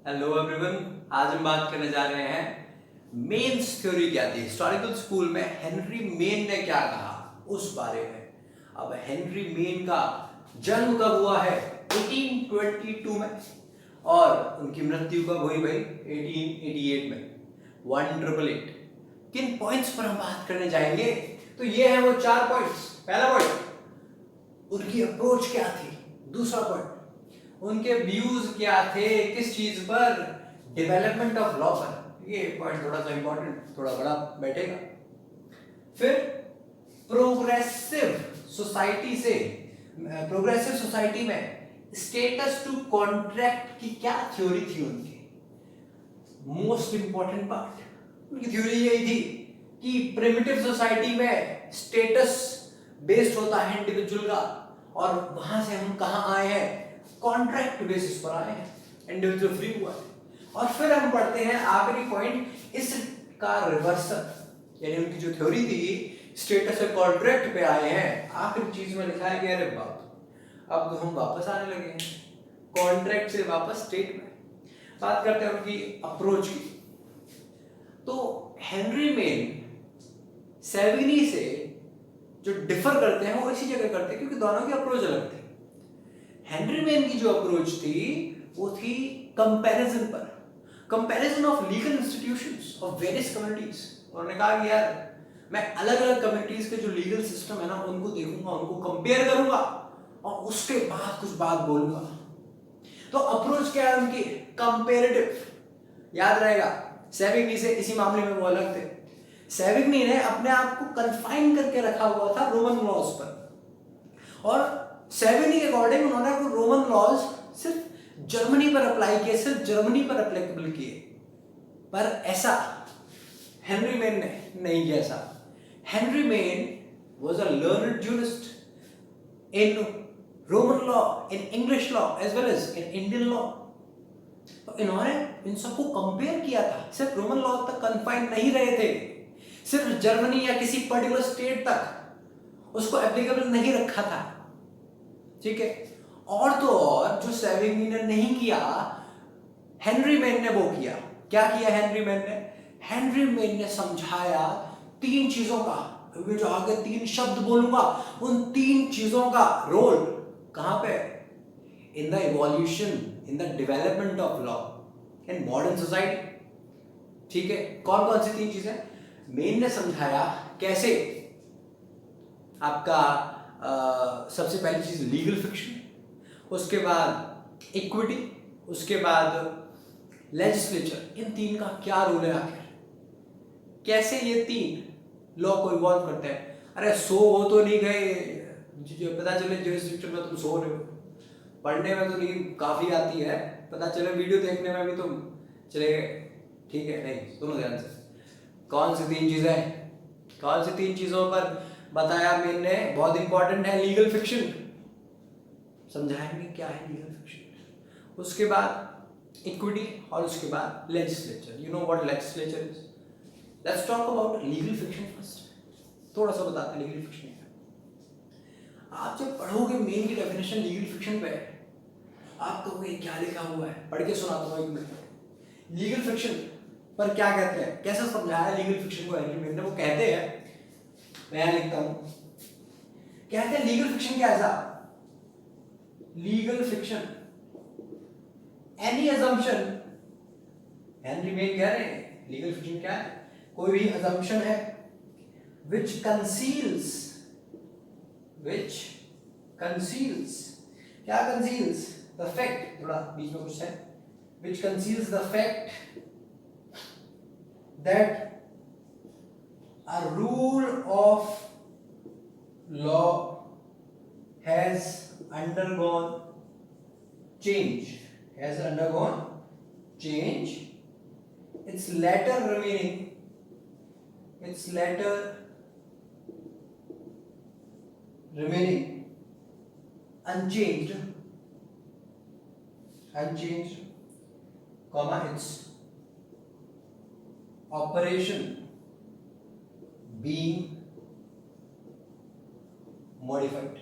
Hello everyone, आज हम बात करने जा रहे हैं मेन्स थ्योरी क्या थी। हिस्टोरिकल स्कूल में हेनरी मेन ने क्या कहा उस बारे में। अब हेनरी मेन का जन्म कब हुआ है? 1822 में, और उनकी मृत्यु कब हुई भाई? 1888 में। 1888। किन पॉइंट्स पर हम बात करने जाएंगे? तो ये है वो 4 पॉइंट्स। पहला पॉइंट, उनकी अप्रोच क्या थी। दूसरा पॉइंट, उनके व्यूज क्या थे किस चीज पर? डेवलपमेंट ऑफ लॉ पर। ये पॉइंट थोड़ा सा इंपॉर्टेंट, थोड़ा बड़ा बैठेगा। फिर प्रोग्रेसिव सोसाइटी में स्टेटस टू कॉन्ट्रैक्ट की क्या थ्योरी थी उनकी। मोस्ट इंपॉर्टेंट पार्ट, उनकी थ्योरी यही थी कि प्रिमिटिव सोसाइटी में स्टेटस बेस्ड होता है इंडिविजुअल का, और वहां से हम कहां आए हैं? कॉन्ट्रैक्ट बेसिस पर आए हैं, इंडिविजुअल फ्री हुआ है। और फिर हम पढ़ते हैं आखिरी पॉइंट, इसका रिवर्सल, यानी उनकी जो थ्योरी थी स्टेटस से कॉन्ट्रैक्ट पे आए हैं। आखिरी चीज में लिखा है कि अरे बाप, अब तो हम वापस आने लगे हैं कॉन्ट्रैक्ट से वापस स्टेट में। बात करते हैं उनकी अप्रोच की। तो हेनरी मेन सेविग्नी से जो डिफर करते हैं वो इसी जगह करते हैं क्योंकि दोनों की अप्रोच अलग थी। हेनरी मेन की जो अप्रोच थी वो थी कंपैरिजन पर, comparison of legal institutions of various communities. उन्होंने कहा कि यार मैं अलग अलग कम्युनिटीज के जो लीगल सिस्टम है ना उनको देखूंगा, उनको कंपेयर करूंगा और उसके बाद कुछ बात बोलूंगा। तो अप्रोच क्या है उनकी? कंपेरेटिव। याद रहेगा, सेविग्नी से इसी मामले में वो अलग थे। सेविग्नी ने अपने आप को कन्फाइन करके रखा हुआ था रोमन लॉज पर, और सेविग्नी के अकॉर्डिंग उन्होंने वो रोमन लॉज सिर्फ जर्मनी पर अप्लाई किए, सिर्फ जर्मनी पर एप्लीकेबल किए। पर ऐसा हेनरी मेन ने नहीं किया। ऐसा Henry Maine was a learned jurist in Roman law, in English law as well as in Indian law. तो इन्होंने इन सबको कंपेयर किया था, सिर्फ रोमन लॉ तक कन्फाइंड नहीं रहे थे, सिर्फ जर्मनी या किसी पर्टिकुलर स्टेट तक उसको एप्लीकेबल नहीं रखा था। ठीक है, और तो और जो सेविग्नी ने नहीं किया, हेनरी मेन ने वो किया। क्या किया हेनरी मेन ने? हेनरी मेन ने समझाया 3 चीजों का, अभी जो आगे 3 शब्द बोलूंगा उन 3 चीजों का रोल कहां पे? In the evolution, in the development of law in modern society. ठीक है, कौन कौन सी 3 चीजें? मेन ने समझाया कैसे आपका सबसे पहली चीज लीगल फिक्शन, उसके बाद इक्विटी, उसके बाद लेजिस्लेचर। इन 3 का क्या रोल है आखिर? कैसे ये 3 लॉ को इवॉल्व करते हैं? अरे सो हो तो नहीं गए, जो पता चले ज्यूरिसडिक्शन में तुम सो रहे हो, पढ़ने में तो नहीं काफी आती है, पता चले वीडियो देखने में भी तुम चले गए। ठीक है, नहीं सुनो ध्यान से। कौन सी 3 चीजें? कौन सी 3 चीजों पर बताया मेन ने? बहुत इंपॉर्टेंट है लीगल फिक्शन, समझाएंगे क्या है लीगल फिक्शन, उसके बाद इक्विटी, और उसके बाद legislature. You know what legislature is. Let's talk about legal fiction first. थोड़ा सा बताते हैं लीगल फिक्शन क्या। आप जब पढ़ोगे मेन की डेफिनेशन लीगल फिक्शन पे, आप कहोगे क्या लिखा हुआ है? पढ़ के सुनाता हूं 1 मिनट। लीगल फिक्शन पर क्या कहते हैं, कैसे समझाया लीगल फिक्शन को हेनरी मेन ने? वो कहते हैं, मैं यहां लिखता हूं, कहते हैं लीगल फिक्शन क्या है? Legal fiction any assumption, Henry main कह रहे हैं लीगल फिक्शन क्या है? कोई भी अजम्पशन है which conceals, क्या conceals? the fact, थोड़ा बीच में कुछ है, which conceals the fact that a rule of law has undergone change, its latter remaining unchanged, comma, its operation being modified।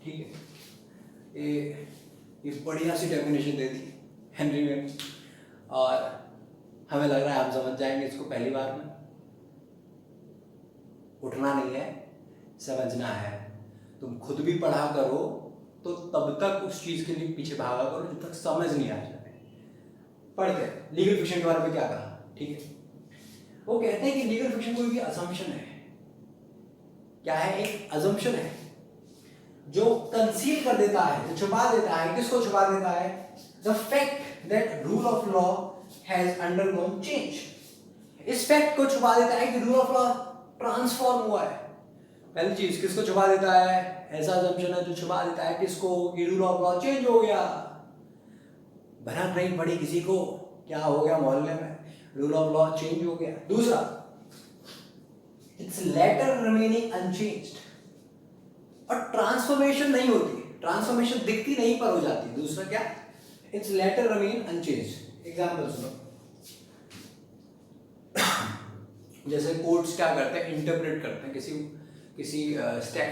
ठीक है, ये बढ़िया सी डेफिनेशन दे दी हेनरी में, और हमें लग रहा है हम समझ जाएंगे इसको पहली बार में। उठना नहीं है, समझना है। तुम खुद भी पढ़ा करो तो तब तक उस चीज के लिए पीछे भागा करो जब तक समझ नहीं आ जाए। पढ़ते हैं लीगल फिक्शन के बारे में क्या कहा, ठीक है। वो कहते हैं कि लीगल फिक्शन कोई भी असम्पशन है। क्या है? एक असम्पशन है जो कंसील कर देता है, जो छुपा देता है। किसको छुपा देता है? The fact that rule of law has undergone change. इस फैक्ट को छुपा देता है कि रूल ऑफ लॉ ट्रांसफॉर्म हुआ है। पहली चीज किसको छुपा देता है? ऐसा असम्पशन है जो छुपा देता है किसको? कि रूल ऑफ लॉ चेंज हो गया। भनक नहीं पड़ी किसी को, क्या हो गया मोहल्ले में, रूल ऑफ लॉ चेंज हो गया। दूसरा, इट्स लेटर रिमेनिंग अनचेंज्ड। और ट्रांसफॉर्मेशन नहीं होती, ट्रांसफॉर्मेशन दिखती नहीं पर हो जाती। दूसरा क्या? It's letter remain unchanged. Example सुनो, जैसे कोर्ट्स क्या करते हैं? इंटरप्रेट करते हैं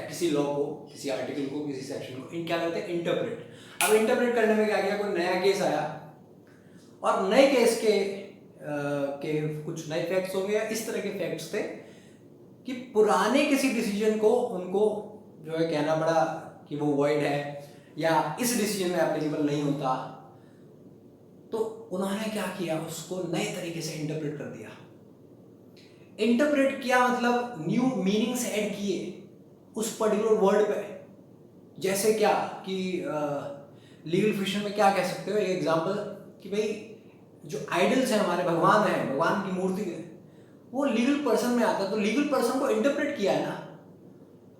किसी लॉ को, किसी आर्टिकल को, किसी सेक्शन को। क्या करते हैं? इंटरप्रेट। अब इंटरप्रेट करने में क्या किया? कोई नया केस आया और नए केस के कुछ नए फैक्ट्स हो गए, इस तरह के फैक्ट्स थे कि पुराने किसी डिसीजन को उनको जो है कहना पड़ा कि वो वॉइड है या इस डिसीजन में एप्लीकेबल नहीं होता। तो उन्होंने क्या किया? उसको नए तरीके से इंटरप्रेट कर दिया। इंटरप्रेट किया मतलब न्यू मीनिंग्स ऐड किए उस पर्टिकुलर वर्ड पे। जैसे क्या कि लीगल फिक्शन में क्या कह सकते हो? एक एग्जांपल कि भाई जो आइडल्स हैं हमारे, भगवान है, भगवान की मूर्ति है, वो लीगल पर्सन में आता है। तो लीगल पर्सन को इंटरप्रेट किया है ना,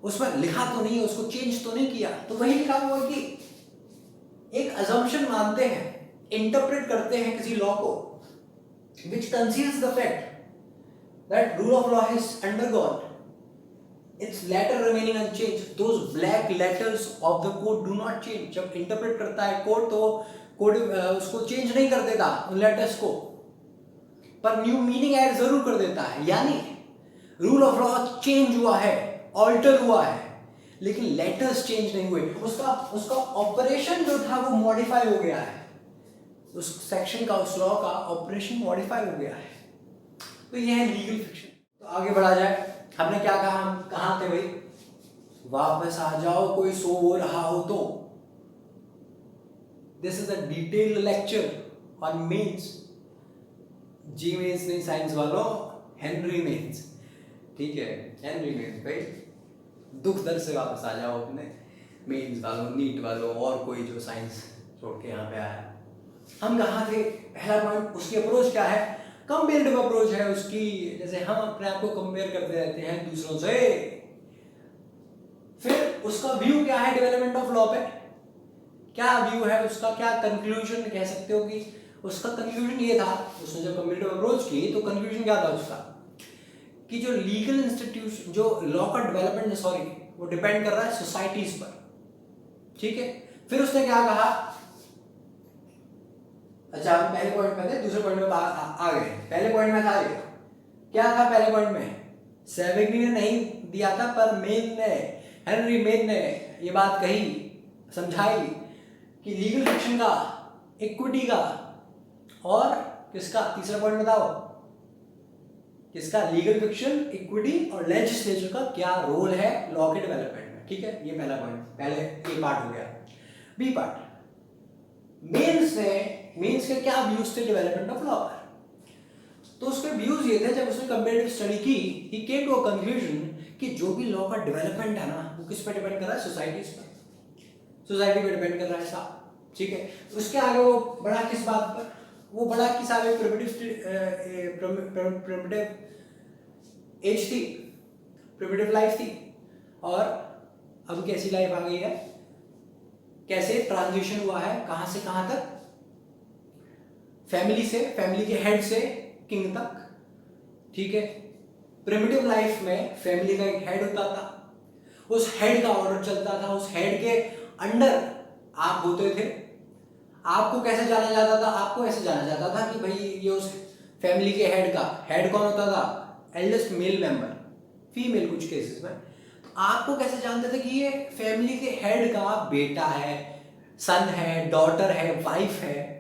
उसमें लिखा तो नहीं है, उसको चेंज तो नहीं किया। तो वही लिखा हुआ है कि एक अजम्पशन मानते हैं, इंटरप्रेट करते हैं किसी लॉ को, which conceals the fact that rule of law has undergone its letter remaining unchanged. Those black letters of the code do not change. जब इंटरप्रेट करता है कोड तो कोड उसको चेंज नहीं कर देता उन लेटर्स को, पर न्यू मीनिंग ऐड जरूर कर देता है। यानी रूल ऑफ लॉ चेंज हुआ है, ऑल्टर हुआ है, लेकिन लेटर्स चेंज नहीं हुए। उसका ऑपरेशन जो था वो मॉडिफाई हो गया है। उस सेक्शन का, उस लॉ का ऑपरेशन मॉडिफाई हो गया है। तो यह है लीगल फिक्शन। तो आगे बढ़ा जाए। हमने क्या कहा? हम कहाँ थे भाई? वापस आ जाओ, कोई सो रहा हो तो। This is a detailed lecture on Maine's. JEE Mains नहीं साइंस वालों, हेनरी मेंस, ठीक है, हेनरी मेंस भाई। दुख दर्द से वापस आ जाओ अपने मेंस वालों, नीट वालों, और कोई जो साइंस छोड़ के यहाँ पे आया। हम कहाँ थे? पहला पॉइंट, उसकी अप्रोच क्या है? कंपेरेटिव अप्रोच है उसकी। जैसे हम अपने आप को कंपेयर करते रहते हैं दूसरों से। फिर उसका व्यू क्या है डेवलपमेंट ऑफ लॉ पे? क्या व्यू है उसका? क्या कंक्लूजन कह सकते हो कि उसका कंक्लूजन ये था, उसने जब कंपेरेटिव अप्रोच की तो कंक्लूजन क्या था उसका? कि जो लीगल इंस्टीट्यूशन, जो लॉ का डेवलपमेंट वो डिपेंड कर रहा है सोसाइटीज पर, ठीक है। फिर उसने क्या कहा? अच्छा, हम पहले पॉइंट में थे, दूसरे पॉइंट में आ गए। पहले पॉइंट में था ये, क्या था पहले पॉइंट में? सेवेग्नी ने नहीं दिया था, पर हेनरी मेन ने ये बात कही, समझाई कि लीगल फिक्शन का, इक्विटी का, और किसका? तीसरा पॉइंट बताओ किसका? लीगल फिक्शन, इक्विटी और लेजिस्लेचर का क्या रोल है लॉ के डेवलपमेंट में, ठीक है। ये पहला पॉइंट, पहले ए पार्ट हो गया। बी पार्ट, मेंस के क्या व्यूज थे डेवलपमेंट ऑफ लॉ पर? तो उसके व्यूज ये थे, जब उसने कंपैरेटिव स्टडी की, ही केम टू अ कंक्लूजन कि जो भी लॉ का डेवलपमेंट है ना, वो किस पे डिपेंड कर रहा है? सोसाइटीज पर, सोसाइटी पे डिपेंड कर रहा है साहब, ठीक है। उसके आगे वो बड़ा किस बात पर? वो बड़ा किस आगे प्रिमिटिव एज थी, प्रिमिटिव लाइफ थी, और अब कैसी लाइफ आ गई है? कैसे ट्रांजिशन हुआ है, कहां से कहां तक? फैमिली से, फैमिली के हेड से किंग तक, ठीक है। प्रिमिटिव लाइफ में फैमिली का एक हेड होता था, उस हेड का ऑर्डर चलता था, उस हेड के अंडर आप होते थे। आपको कैसे जाना जाता था? आपको ऐसे जाना जाता था कि भाई ये उस फैमिली के हेड का हेड कौन होता था? एल्डेस्ट मेल मेंबर, फीमेल कुछ केसेस में। तो आपको कैसे जानते थे कि ये फैमिली के हेड का बेटा है, सन है, डॉटर है, वाइफ है?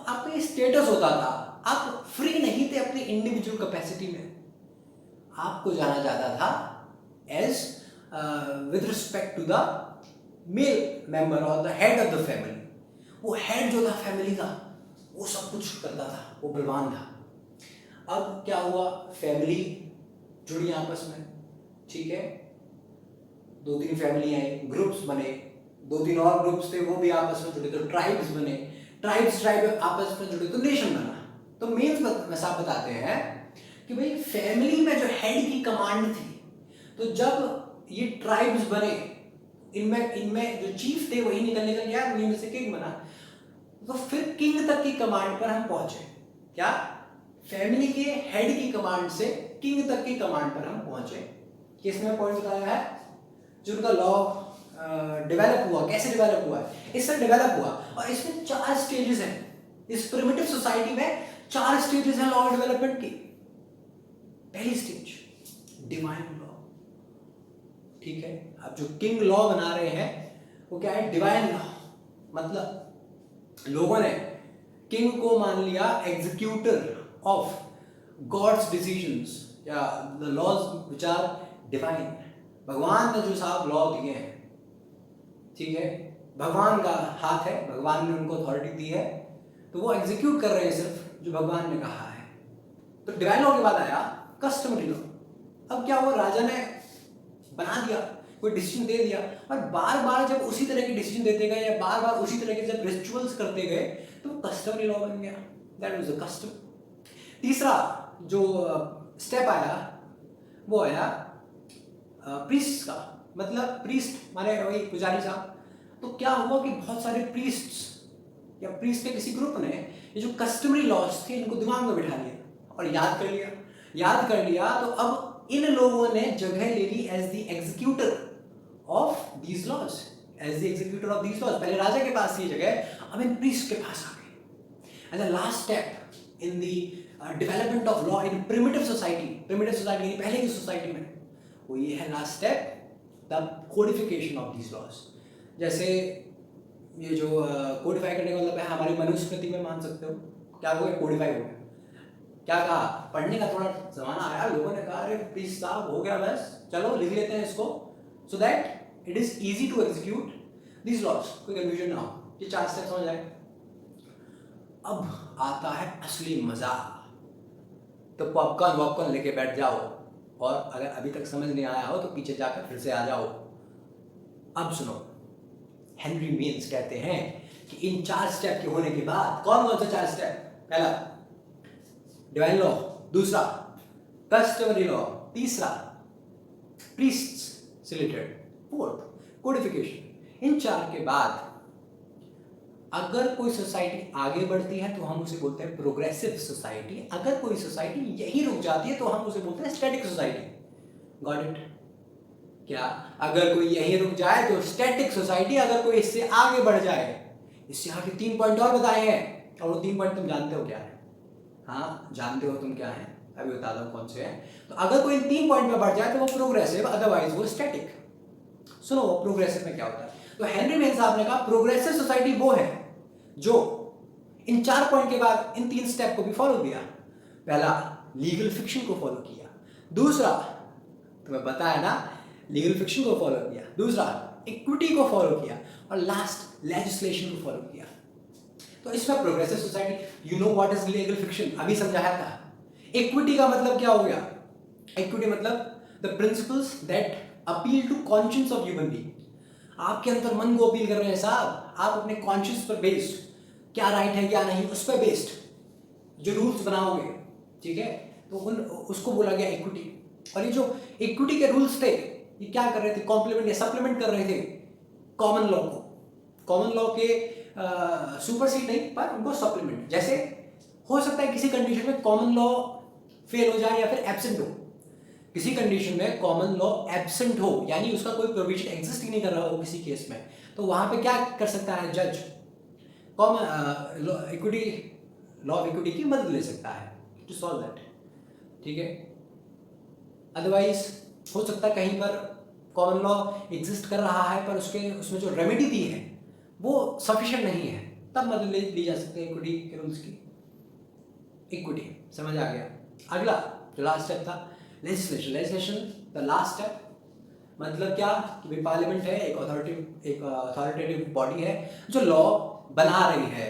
आपका ये स्टेटस होता था, आप फ्री नहीं थे अपनी इंडिविजुअल कैपेसिटी में, आपको जाना जाता था as with respect to the male member और the head of the family. वो हेड जो था फैमिली का, वो सब कुछ करता था, वो बलवान था। अब क्या हुआ, फैमिली जुड़ी आपस में, ठीक है, 2-3 फैमिली आई, ग्रुप्स बने, 2-3 और ग्रुप्स थे वो भी आपस में जुड़े तो ट्राइब्स बने, ट्राइब आपस में जुड़े तो नेशन बना। तो मेन साहब बताते हैं कि भाई फैमिली में जो हेड की कमांड थी, तो जब ये ट्राइब्स बने, इनमें जो चीफ थे वही निकल गया, उन्हीं में से किंग बना, तो फिर किंग तक की कमांड पर हम पहुंचे। क्या, फैमिली के हेड की कमांड से किंग तक की कमांड पर हम पहुंचे। किसने पॉइंट बताया है, जो उनका लॉ डेवलप हुआ, कैसे डेवलप हुआ, इससे डेवलप हुआ। और इसमें 4 स्टेजेस हैं, इस प्रिमिटिव सोसाइटी में 4 स्टेजेस हैं लॉ डेवलपमेंट की। पहली स्टेज डिवाइन लॉ, ठीक है। अब जो किंग लॉ बना रहे हैं वो क्या है, डिवाइन लॉ, मतलब लोगों ने किंग को मान लिया एग्जीक्यूटर ऑफ गॉड्स डिसीजंस या the laws which are divine. भगवान ने जो साहब लॉ दिए हैं, ठीक है, भगवान का हाथ है, भगवान ने उनको अथॉरिटी दी है, तो वो एग्जीक्यूट कर रहे हैं सिर्फ जो भगवान ने कहा है। तो डिवाइन लॉ के बाद आया कस्टमरी लॉ। अब क्या हुआ, राजा ने बना दिया, कोई डिसीजन दे दिया, और बार बार जब उसी तरह के डिसीजन देते गए या बार बार उसी तरह के जब रिचुअल्स करते गए तो कस्टमरी लॉ बन गया, दैट वाज द कस्टम। तीसरा जो स्टेप आया वो आया प्रीस्ट का, मतलब प्रीस्ट माने वही पुजारी साहब। तो क्या हुआ कि बहुत सारे प्रीस्ट्स या प्रीस्ट के किसी ग्रुप ने ये जो कस्टमरी लॉज थे इनको दिमाग में बिठा लिया और याद कर लिया। तो अब इन लोगों ने जगह ले ली as the executor of these laws, पहले राजा के पास ये जगह, अब इन प्रीस्ट के पास आ गई। And the last step in the development of law in primitive society यानी पहले की सोसाइटी में, वो ये है last step, the codification of these laws. जैसे ये जो कोडिफाई करने का मतलब है, हमारी मनुस्मृति में मान सकते हो, क्या हो गया, कोडिफाई हो गया। क्या कहा, पढ़ने का थोड़ा जमाना आया, लोगों ने कहा अरे प्लीज साहब हो गया, बस चलो लिख लेते हैं इसको, so that it is easy to execute these laws, कोई कंफ्यूजन ना हो, ये 4 स्टेप समझ आए। अब आता है असली मजा, तो पॉपकॉर्न लेके बैठ जाओ, और अगर अभी तक समझ नहीं आया हो तो पीछे जाकर फिर से आ जाओ। अब सुनो, हेनरी मीन्स कहते हैं कि इन 4 स्टेप के होने के बाद, कौन से 4 स्टेप, पहला डिवाइन लॉ, दूसरा कस्टमरी लॉ, तीसरा प्रीस्ट्स से रिलेटेड, फोर्थ कोडिफिकेशन। इन 4 के बाद अगर कोई सोसाइटी आगे बढ़ती है तो हम उसे बोलते हैं प्रोग्रेसिव सोसाइटी, अगर कोई सोसाइटी यही रुक जाती है तो हम उसे बोलते हैं स्टैटिक सोसाइटी। Got it? क्या, अगर कोई यही रुक जाए तो स्टैटिक सोसाइटी, अगर कोई इससे आगे बढ़ जाए, इससे आगे 3 पॉइंट और बताए हैं, और वो 3 पॉइंट तुम जानते हो क्या है? हाँ जानते हो तुम क्या है, अभी बता दो कौन से हैं। तो अगर कोई इन 3 पॉइंट में बढ़ जाए तो वो प्रोग्रेसिव, अदरवाइज वो स्टैटिक। सुनो प्रोग्रेसिव में क्या होता है। तो हेनरी मेन साहब ने कहा प्रोग्रेसिव सोसाइटी वो है जो इन 4 पॉइंट के बाद इन 3 स्टेप को भी फॉलो किया। पहला, लीगल फिक्शन को फॉलो किया। दूसरा, तुम्हें पता है ना, लीगल फिक्शन को फॉलो किया। दूसरा, इक्विटी को फॉलो किया। और लास्ट, लेजिस्लेशन को फॉलो किया। तो इसमें progressive society, you know what is legal fiction, अभी समझाया था। इक्विटी का मतलब क्या हो गया? इक्विटी मतलब the principles that appeal to conscience of human being. आपके अंदर मन को अपील कर रहे हैं साहब, आप अपने कॉन्शियस पर बेस्ड, क्या राइट है क्या नहीं, उस पर बेस्ड जो रूल्स बनाओगे, ठीक है, तो उसको बोला गया इक्विटी। और ये जो इक्विटी के रूल्स थे, ये क्या कर रहे थे? कॉम्प्लीमेंट या सप्लीमेंट कर रहे थे कॉमन लॉ को। कॉमन लॉ के सुपरसीड नहीं, पर उनको सप्लीमेंट। जैसे हो सकता है किसी कंडीशन में कॉमन लॉ फेल हो जाए या फिर एब्सेंट हो, किसी कंडीशन में कॉमन लॉ एब्सेंट हो, यानी उसका कोई प्रोविजन एग्जिस्ट ही नहीं कर रहा हो किसी केस में, तो वहां पे क्या कर सकता है जज? Common equity, law of equity की मदद ले सकता है टू सॉल्व दैट, ठीक है। अदरवाइज हो सकता है कहीं पर कॉमन लॉ एग्जिस्ट कर रहा है पर उसमें जो रेमेडी दी है वो सफिशिएंट नहीं है, तब मतलब ली जा सकती है इक्विटी के रूल्स की। इक्विटी समझ आ गया। अगला जो लास्ट स्टेप था legislation. Legislation the last step, मतलब क्या कि भाई पार्लियामेंट है, एक अथॉरिटेटिव बॉडी है जो लॉ बना रही है,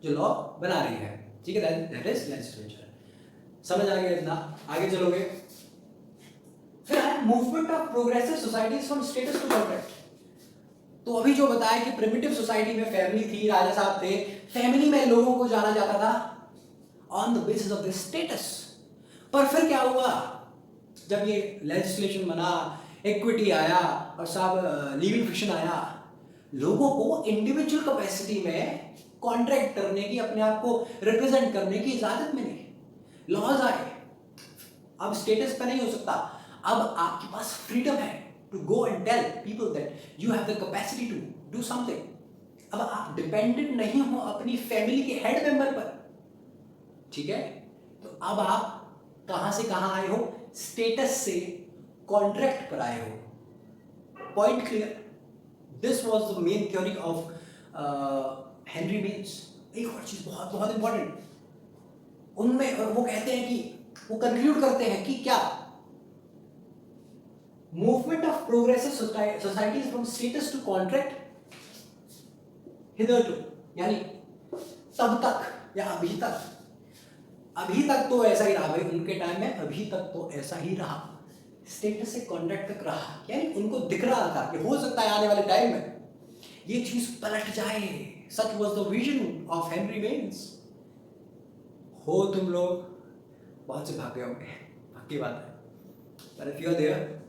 जो लॉ बना रही है, ठीक है, दैट इज लेजिस्लेचर। समझ आ गया इतना? आगे चलोगे। फिर movement of progressive societies from status to contract. तो अभी जो बताया कि प्रिमिटिव सोसाइटी में फैमिली थी, राजा साहब थे, फैमिली में लोगों को जाना जाता था on the basis of the status. पर फिर क्या हुआ, जब ये लेजिस्लेशन बना, इक्विटी आया और सब लीगल फिक्शन आया, लोगों को इंडिविजुअल कैपेसिटी में कॉन्ट्रैक्ट करने की, अपने आप को रिप्रेजेंट करने की इजाजत मिली, लॉज आए। अब स्टेटस पे नहीं हो सकता, अब आपके पास फ्रीडम है to go and tell people that you have the capacity to do something. अब आप डिपेंडेंट नहीं हो अपनी फैमिली के हेड मेंबर पर, ठीक है? तो अब आप कहां से कहां आए हो? स्टेटस से कॉन्ट्रैक्ट पर आए हो। Point clear? This was the main theory of Henry Maine's. एक और चीज बहुत बहुत इंपॉर्टेंट, उनमें वो कहते हैं कि वो कंक्लूड करते हैं कि क्या movement of progressive societies from status to contract hitherto, यानी तब तक या अभी तक तो ऐसा ही रहा भाई, उनके टाइम में अभी तक तो ऐसा ही रहा, स्टेटस से कॉन्ट्रैक्ट तक रहा। यानी उनको दिख रहा था कि हो सकता है आने वाले टाइम में ये चीज पलट जाए। Such was the vision of Henry Maine's. हो तुम लोग बहुत से भाग गए होंगे, पक्की बात है, पर if you are there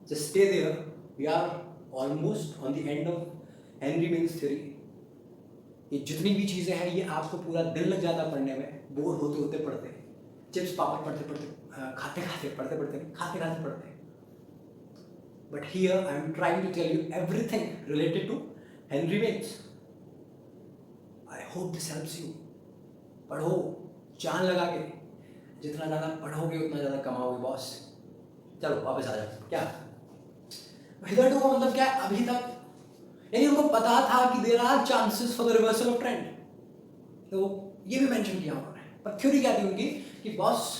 just stay there. We are almost on the end of Henry Maine's theory. ये जितनी भी चीजें हैं ये आपको पूरा दिन लग जाता पढ़ने में, बोर होते होते पढ़ते, चिप्स पापड़ खाते खाते पढ़ते। But here I am trying to tell you everything related to Henry Maine's. I hope this helps you. पढ़ो, जान लगा के, जितना ज़्यादा पढ़ोगे उतना ज़्यादा कमाओगे बॉस। चलो वापस आ जाओ। क्या हिदरटू का मतलब क्या है? अभी तक, यानी उनको पता था कि there are chances for the reversal of trend, तो ये भी मेंशन किया उन्होंने। पर थ्योरी क्या थी उनकी कि बॉस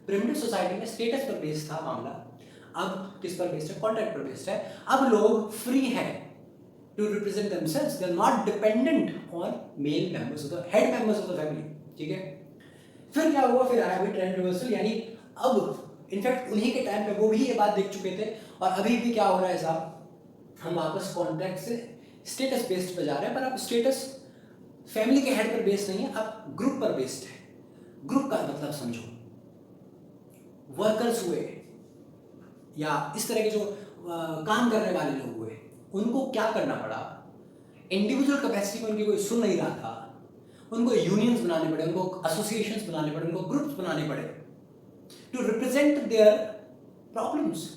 प्रिमिटिव सोसाइटी में स्टेटस पर बेस्ड था मामला, अब किस पर बेस्ड है? कॉन्ट्रैक्ट पर बेस्ड है। अब लोग फ्री हैं to represent themselves, they are not dependent on male members of the head members of the family, ठीक है? फिर क्या हुआ? फिर आया भी ट्रेंड रिवर्सल, यानी अब इनफैक्ट उन्हीं के टाइम पे वो भी ये बात देख चुके थे, और अभी भी क्या हो रहा है साहब, हम वापस कॉन्ट्रैक्ट से स्टेटस बेस्ड पे जा रहे हैं। पर अब स्टेटस फैमिली के हेड पर बेस्ड नहीं है, अब ग्रुप पर बेस्ड है। ग्रुप का मतलब समझो, वर्कर्स हुए या इस तरह के जो काम करने वाले लोग हुए, उनको क्या करना पड़ा? इंडिविजुअल कैपेसिटी में उनकी कोई सुन नहीं रहा था, उनको यूनियंस बनाने पड़े, उनको एसोसिएशंस बनाने पड़े, उनको ग्रुप्स बनाने पड़े to represent their problems,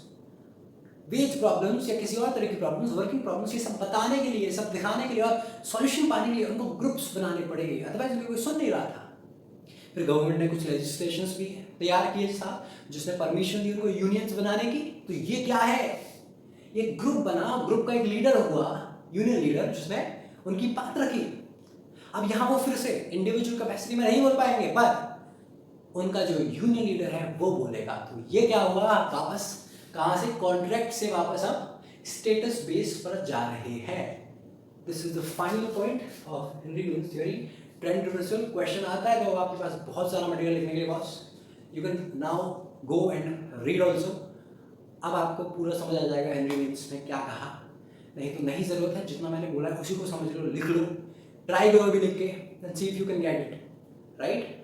wage problems या किसी और तरह की प्रॉब्लम्स, वर्किंग प्रॉब्लम्स, ये सब बताने के लिए, सब दिखाने के लिए और सॉल्यूशन पाने के लिए उनको ग्रुप्स बनाने पड़े, अदरवाइज उनको कोई सुन नहीं रहा था। फिर गवर्नमेंट ने कुछ लेजिस्लेशंस भी तैयार किए साहब, जिसने परमिशन दी उनको यूनियंस बनाने की। तो ये क्या है? ये ग्रुप बना, ग्रुप का एक लीडर हुआ, यूनियन लीडर, जिसने उनकी बात रखी। अब यहाँ वो फिर से इंडिविजुअल कैपेसिटी में नहीं बोल पाएंगे, पर उनका जो यूनियन लीडर है वो बोलेगा। तो ये क्या हुआ? वापस कहां से? कॉन्ट्रैक्ट से वापस हम स्टेटस बेस पर जा रहे हैं। This is the final point of Henry Maine's theory, trend reversal. Question आता है तो आपके पास बहुत सारा मटेरियल लिखने के लिए boss, you can now go and read also. अब आपको पूरा समझ आ जाएगा हेनरी मेन्स ने क्या कहा। नहीं तो नहीं ज़रूरत है, जितना मैंने बोला है उसी को समझ लो, लिख लो, ट्राई करो भी लिख के, and see if you can get it right.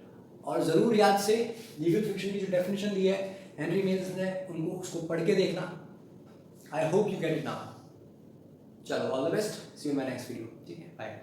और ज़रूर याद से लीगल फिक्शन की जो डेफिनेशन दी है हेनरी मेन्स ने, उनको उसको पढ़ के देखना। I hope you get it now. चलो all the best, see you in my next video, ठीक है, बाय।